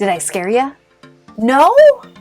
Did I scare ya? No?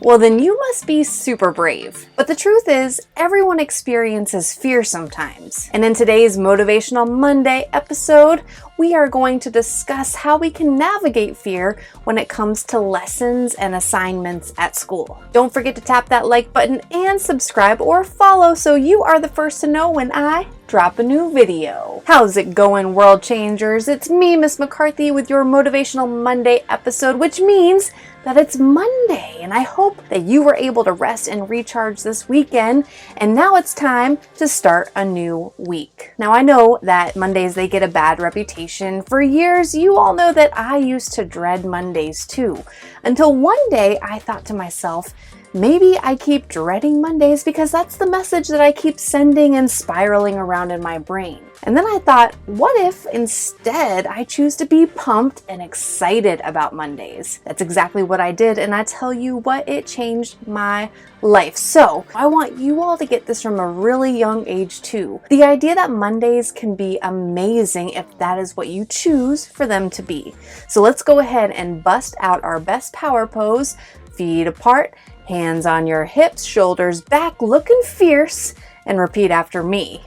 Well, then you must be super brave. But the truth is, everyone experiences fear sometimes. And in today's Motivational Monday episode, we are going to discuss how we can navigate fear when it comes to lessons and assignments at school. Don't forget to tap that like button and subscribe or follow so you are the first to know when I drop a new video. How's it going, world changers? It's me, Miss McCarthy, with your Motivational Monday episode, which means that it's Monday, and I hope that you were able to rest and recharge this weekend, and now it's time to start a new week. Now, I know that Mondays, they get a bad reputation. For years, you all know that I used to dread Mondays too, until one day I thought to myself, maybe I keep dreading Mondays because that's the message that I keep sending and spiraling around in my brain. And then I thought, what if instead I choose to be pumped and excited about Mondays? That's exactly what I did, and I tell you what, it changed my life. So I want you all to get this from a really young age too. The idea that Mondays can be amazing if that is what you choose for them to be. So let's go ahead and bust out our best power pose, feet apart, hands on your hips, shoulders back, looking fierce, and repeat after me.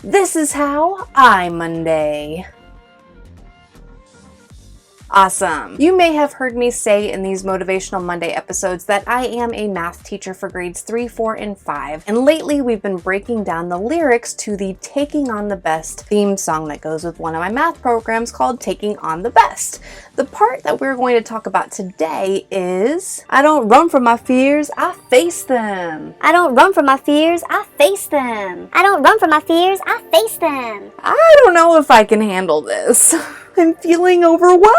This is how I Monday. Awesome. You may have heard me say in these Motivational Monday episodes that I am a math teacher for grades 3, 4, and 5. And lately we've been breaking down the lyrics to the Taking on the Best theme song that goes with one of my math programs called Taking on the Best. The part that we're going to talk about today is, I don't run from my fears, I face them. I don't run from my fears, I face them. I don't run from my fears, I face them. I don't know if I can handle this. I'm feeling overwhelmed.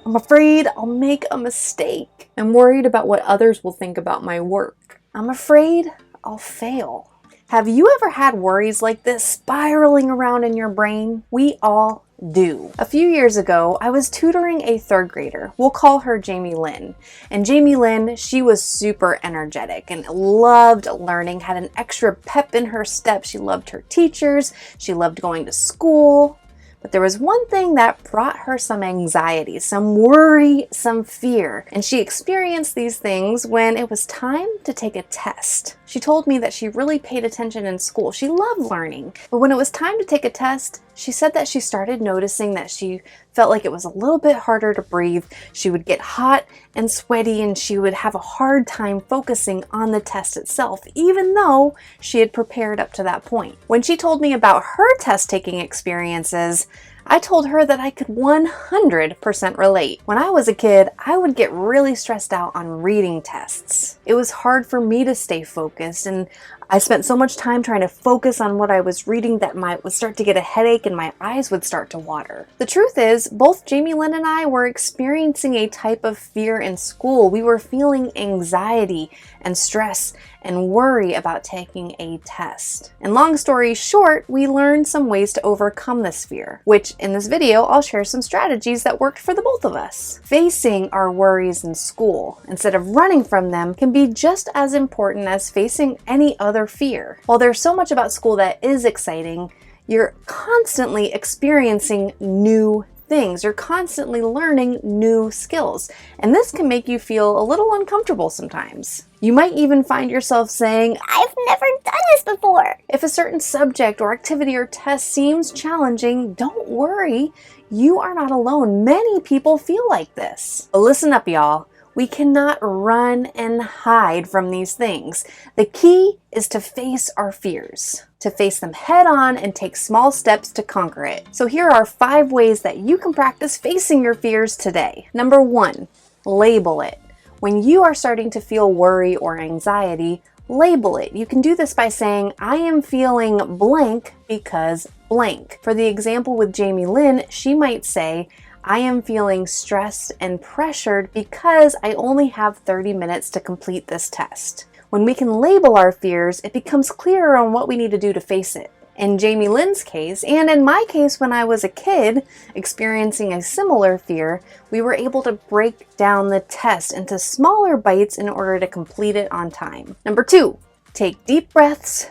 I'm afraid I'll make a mistake. I'm worried about what others will think about my work. I'm afraid I'll fail. Have you ever had worries like this spiraling around in your brain? We all do. A few years ago, I was tutoring a third grader. We'll call her Jamie Lynn. And Jamie Lynn, she was super energetic and loved learning, had an extra pep in her step. She loved her teachers. She loved going to school. But there was one thing that brought her some anxiety, some worry, some fear. And she experienced these things when it was time to take a test. She told me that she really paid attention in school. She loved learning. But when it was time to take a test, she said that she started noticing that she felt like it was a little bit harder to breathe. She would get hot and sweaty, and she would have a hard time focusing on the test itself, even though she had prepared up to that point. When she told me about her test-taking experiences, I told her that I could 100% relate. When I was a kid, I would get really stressed out on reading tests. It was hard for me to stay focused, and I spent so much time trying to focus on what I was reading that I would start to get a headache and my eyes would start to water. The truth is, both Jamie Lynn and I were experiencing a type of fear in school. We were feeling anxiety and stress and worry about taking a test. And long story short, we learned some ways to overcome this fear, which in this video, I'll share some strategies that worked for the both of us. Facing our worries in school, instead of running from them, can be just as important as facing any other fear. While there's so much about school that is exciting, you're constantly experiencing new things. You're constantly learning new skills, and this can make you feel a little uncomfortable sometimes. You might even find yourself saying, I've never done this before. If a certain subject or activity or test seems challenging, don't worry. You are not alone. Many people feel like this. But listen up, y'all. We cannot run and hide from these things. The key is to face our fears, to face them head on and take small steps to conquer it. So here are 5 ways that you can practice facing your fears today. Number 1, label it. When you are starting to feel worry or anxiety, label it. You can do this by saying, I am feeling blank because blank. For the example with Jamie Lynn, she might say, I am feeling stressed and pressured because I only have 30 minutes to complete this test. When we can label our fears, it becomes clearer on what we need to do to face it. In Jamie Lynn's case, and in my case when I was a kid experiencing a similar fear, we were able to break down the test into smaller bites in order to complete it on time. Number 2, take deep breaths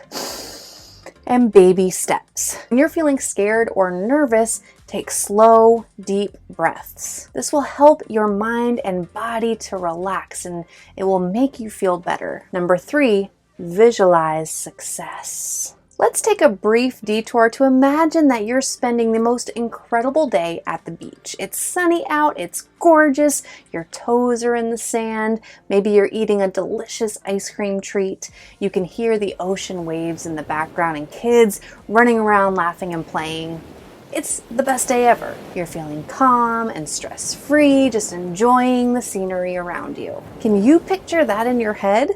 and baby steps. When you're feeling scared or nervous, Take slow, deep breaths. This will help your mind and body to relax, and it will make you feel better. Number 3, visualize success. Let's take a brief detour to imagine that you're spending the most incredible day at the beach. It's sunny out, it's gorgeous, your toes are in the sand, maybe you're eating a delicious ice cream treat, you can hear the ocean waves in the background and kids running around laughing and playing. It's the best day ever. You're feeling calm and stress-free, just enjoying the scenery around you. Can you picture that in your head?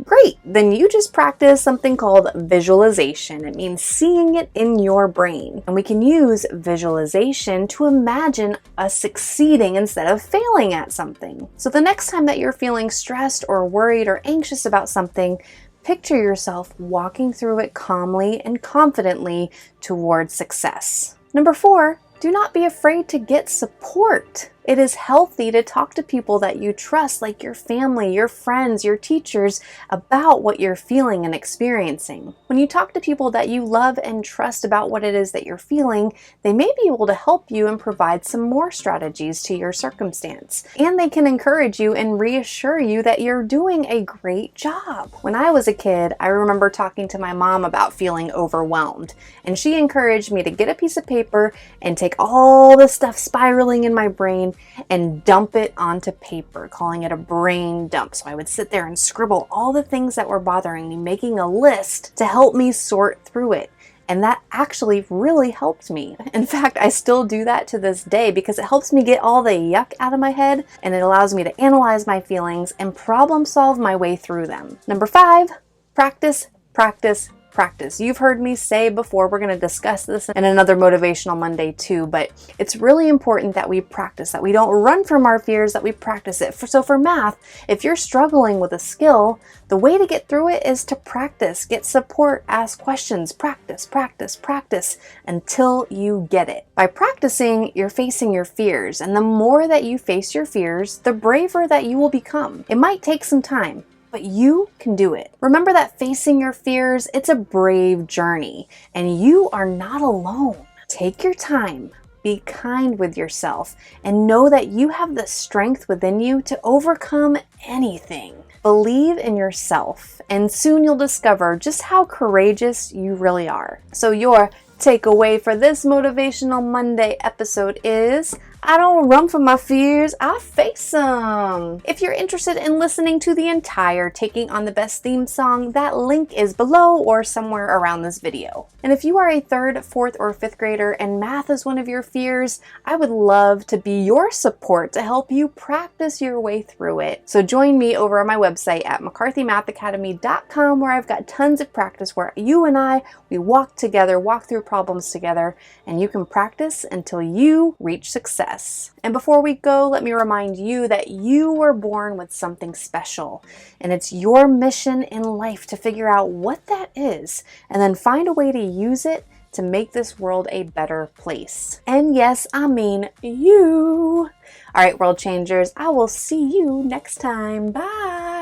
Great, then you just practice something called visualization. It means seeing it in your brain. And we can use visualization to imagine us succeeding instead of failing at something. So the next time that you're feeling stressed or worried or anxious about something, picture yourself walking through it calmly and confidently towards success. Number 4, do not be afraid to get support. It is healthy to talk to people that you trust, like your family, your friends, your teachers, about what you're feeling and experiencing. When you talk to people that you love and trust about what it is that you're feeling, they may be able to help you and provide some more strategies to your circumstance. And they can encourage you and reassure you that you're doing a great job. When I was a kid, I remember talking to my mom about feeling overwhelmed, and she encouraged me to get a piece of paper and take all the stuff spiraling in my brain and dump it onto paper, calling it a brain dump. So I would sit there and scribble all the things that were bothering me, making a list to help me sort through it. And that actually really helped me. In fact, I still do that to this day because it helps me get all the yuck out of my head, and it allows me to analyze my feelings and problem solve my way through them. Number 5, practice, practice, practice. You've heard me say before, we're going to discuss this in another Motivational Monday too, but it's really important that we practice, that we don't run from our fears, that we practice it. So for math, if you're struggling with a skill, the way to get through it is to practice, get support, ask questions, practice, practice, practice until you get it. By practicing, you're facing your fears, and the more that you face your fears, the braver that you will become. It might take some time, but you can do it. Remember that facing your fears, it's a brave journey, and you are not alone. Take your time, be kind with yourself, and know that you have the strength within you to overcome anything. Believe in yourself, and soon you'll discover just how courageous you really are. So your takeaway for this Motivational Monday episode is, I don't run from my fears, I face them. If you're interested in listening to the entire Taking on the Best theme song, that link is below or somewhere around this video. And if you are a 3rd, 4th, or 5th grader and math is one of your fears, I would love to be your support to help you practice your way through it. So join me over on my website at McCarthyMathAcademy.com, where I've got tons of practice where you and I, we walk together, walk through problems together, and you can practice until you reach success. And before we go, let me remind you that you were born with something special, and it's your mission in life to figure out what that is and then find a way to use it to make this world a better place. And yes, I mean you. All right, world changers, I will see you next time. Bye.